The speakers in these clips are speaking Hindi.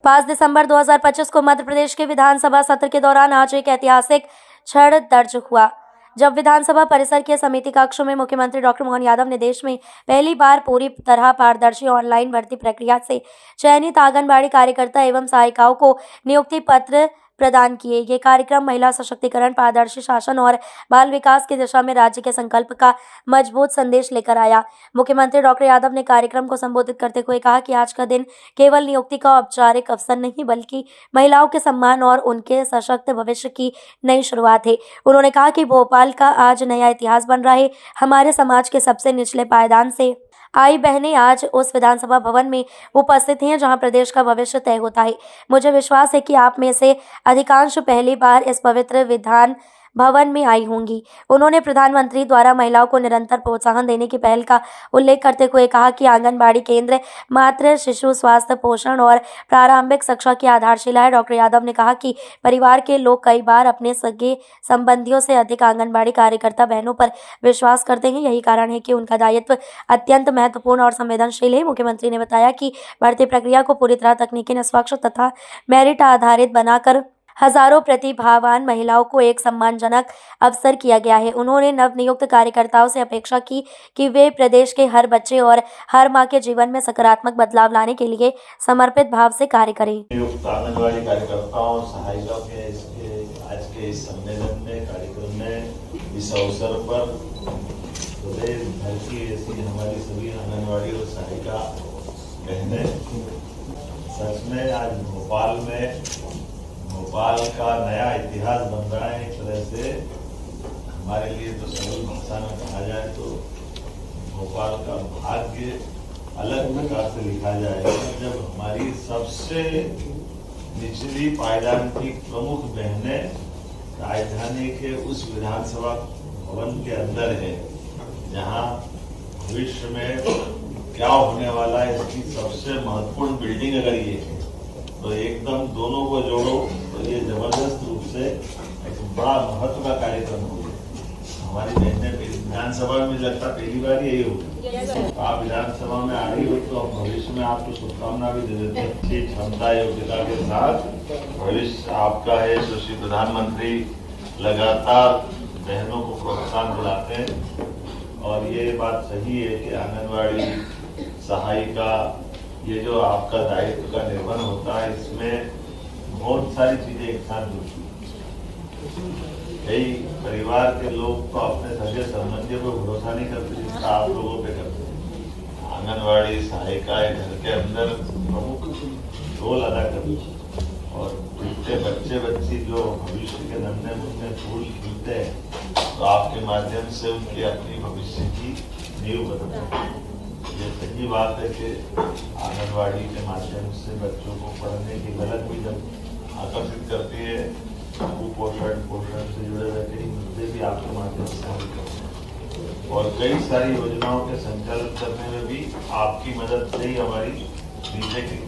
5 दिसंबर 2025 को मध्य प्रदेश के विधानसभा सत्र के दौरान आज एक ऐतिहासिक क्षण दर्ज हुआ, जब विधानसभा परिसर के समिति कक्ष में मुख्यमंत्री डॉक्टर मोहन यादव ने देश में पहली बार पूरी तरह पारदर्शी ऑनलाइन भर्ती प्रक्रिया से चयनित आंगनबाड़ी कार्यकर्ता एवं सहायिकाओं को नियुक्ति पत्र प्रदान किए। ये कार्यक्रम महिला सशक्तिकरण, पारदर्शी शासन और बाल विकास की दिशा में राज्य के संकल्प का मजबूत संदेश लेकर आया। मुख्यमंत्री डॉक्टर यादव ने कार्यक्रम को संबोधित करते हुए कहा कि आज का दिन केवल नियुक्ति का औपचारिक अवसर नहीं, बल्कि महिलाओं के सम्मान और उनके सशक्त भविष्य की नई शुरुआत है। उन्होंने कहा कि भोपाल का आज नया इतिहास बन रहा है। हमारे समाज के सबसे निचले पायदान से आई बहनें आज उस विधानसभा भवन में उपस्थित हैं जहां प्रदेश का भविष्य तय होता है। मुझे विश्वास है कि आप में से अधिकांश पहली बार इस पवित्र विधान भवन में आई होंगी। उन्होंने प्रधानमंत्री द्वारा महिलाओं को निरंतर प्रोत्साहन देने की पहल का उल्लेख करते हुए कहा कि आंगनबाड़ी केंद्र मातृ शिशु स्वास्थ्य, पोषण और प्रारंभिक शिक्षा की आधारशिला है। डॉक्टर यादव ने कहा कि परिवार के लोग कई बार अपने सगे संबंधियों से अधिक आंगनबाड़ी कार्यकर्ता बहनों पर विश्वास करते हैं। यही कारण है कि उनका दायित्व अत्यंत महत्वपूर्ण और संवेदनशील है। मुख्यमंत्री ने बताया कि भर्ती प्रक्रिया को पूरी तरह तकनीकी, निष्पक्ष तथा मेरिट आधारित बनाकर हजारों प्रतिभावान महिलाओं को एक सम्मानजनक अवसर किया गया है। उन्होंने नवनियुक्त कार्यकर्ताओं से अपेक्षा की कि वे प्रदेश के हर बच्चे और हर मां के जीवन में सकारात्मक बदलाव लाने के लिए समर्पित भाव से कार्य करें। नियुक्त आंगनबाड़ी कार्यकर्ताओं, सहायिकाओं के आज के इस सम्मेलन में, कार्यक्रम में, इस अवसर पर प्रदेश भर की ऐसी हमारी सभी आंगनबाड़ी और सहायिका बहनें, सच में आज भोपाल का नया इतिहास बन रहा है। एक तरह से हमारे लिए तो सरल भाषा में कहा जाए तो भोपाल का भाग्य अलग प्रकार से लिखा जाएगा, जब हमारी सबसे निचली पायदान की प्रमुख बहनें राजधानी के उस विधानसभा भवन के अंदर है, जहां भविष्य में क्या होने वाला है इसकी सबसे महत्वपूर्ण बिल्डिंग अगर ये है, तो एकदम दोनों को जोड़ो तो ये जबरदस्त रूप से एक बड़ा महत्व का कार्यक्रम हो गया। हमारी बहनें विधानसभा में लगता पहली बार यही होगी, तो आप विधानसभा में आ रही हो तो भविष्य में आपको शुभकामना भी दे देते हैं। अच्छी क्षमता, योग्यता के साथ भविष्य आपका है। तो श्री प्रधानमंत्री लगातार बहनों को प्रोत्साहन दिलाते हैं और ये बात सही है कि आंगनबाड़ी सहायिका, ये जो आपका दायित्व का निर्वहन होता है, इसमें बहुत सारी चीजें एक साथ जुड़ती हैं। कई परिवार के लोग तो अपने सगे संबंधियों पर भरोसा नहीं करते जिसका आप लोगों पे करते हैं। आंगनबाड़ी सहायिकाएं घर के अंदर प्रमुख रोल अदा करती हैं और जितने बच्चे जो भविष्य के नन्हे मुन्ने फूल खिलते हैं, तो आपके माध्यम से उनकी अपनी भविष्य की नींव बनती है। ये सही बात है कि आंगनबाड़ी के माध्यम से बच्चों को पढ़ने की गलत भी जब आकर्षित करती है, कुपोषण, पोषण से जुड़े हुए कई मुद्दे भी आपके माध्यम से हल करते हैं और कई सारी योजनाओं के संचालन करने में भी आपकी मदद से ही हमारी नीचे की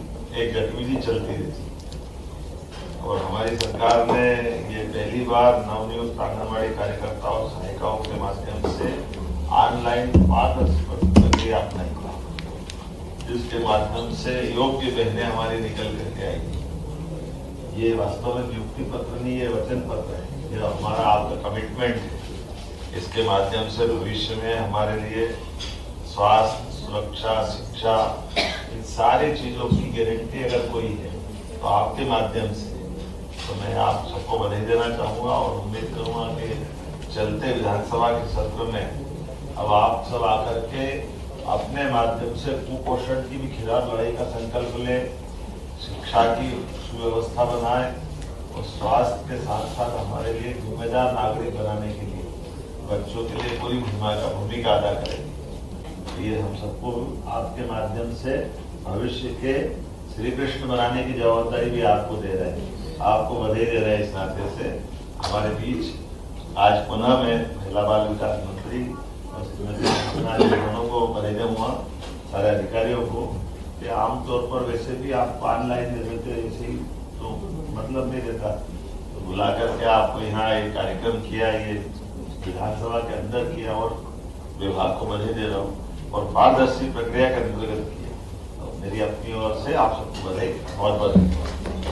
एक गतिविधि चलती रहती है। और हमारी सरकार ने ये पहली बार नवनियुक्त आंगनबाड़ी कार्यकर्ताओं, सहायिकाओं के माध्यम से ऑनलाइन पारदर्शी प्रक्रिया अपनाई, जिसके माध्यम से योग्य बहनें हमारी निकल करके आएगी। ये वास्तव में नियुक्ति पत्र नहीं, ये वचन पत्र है, ये हमारा आपका कमिटमेंट है। इसके माध्यम से भविष्य में हमारे लिए स्वास्थ्य, सुरक्षा, शिक्षा, इन सारी चीजों की गारंटी अगर कोई है तो आपके माध्यम से। तो मैं आप सबको बधाई देना चाहूंगा और उम्मीद करूंगा कि चलते विधानसभा के सत्र में अब आप सब आकर के अपने माध्यम से कुपोषण की भी खिलाफ लड़ाई का संकल्प ले, शिक्षा की सुव्यवस्था बनाए और स्वास्थ्य के साथ साथ हमारे लिए जिम्मेदार नागरिक बनाने के लिए बच्चों के लिए पूरी भूमिका अदा करें। ये हम सबको आपके माध्यम से भविष्य के श्री कृष्ण बनाने की जवाबदारी भी आपको दे रहे हैं, आपको बधाई दे रहे हैं। इस नाते से हमारे बीच आज पुनः मैं महिला बाल विकास मंत्री को बधाई दूंगा, सारे अधिकारियों को, कि आमतौर पर वैसे भी आपको ऑनलाइन दे देते ऐसे ही तो मतलब नहीं देता, तो बुला करके आपको यहाँ एक कार्यक्रम किया, ये विधानसभा के अंदर किया और विभाग को बधाई दे रहा हूँ और पारदर्शी प्रक्रिया के अंतर्गत किया। मेरी अपनी ओर से आप सबको बधाई, बहुत बहुत धन्यवाद।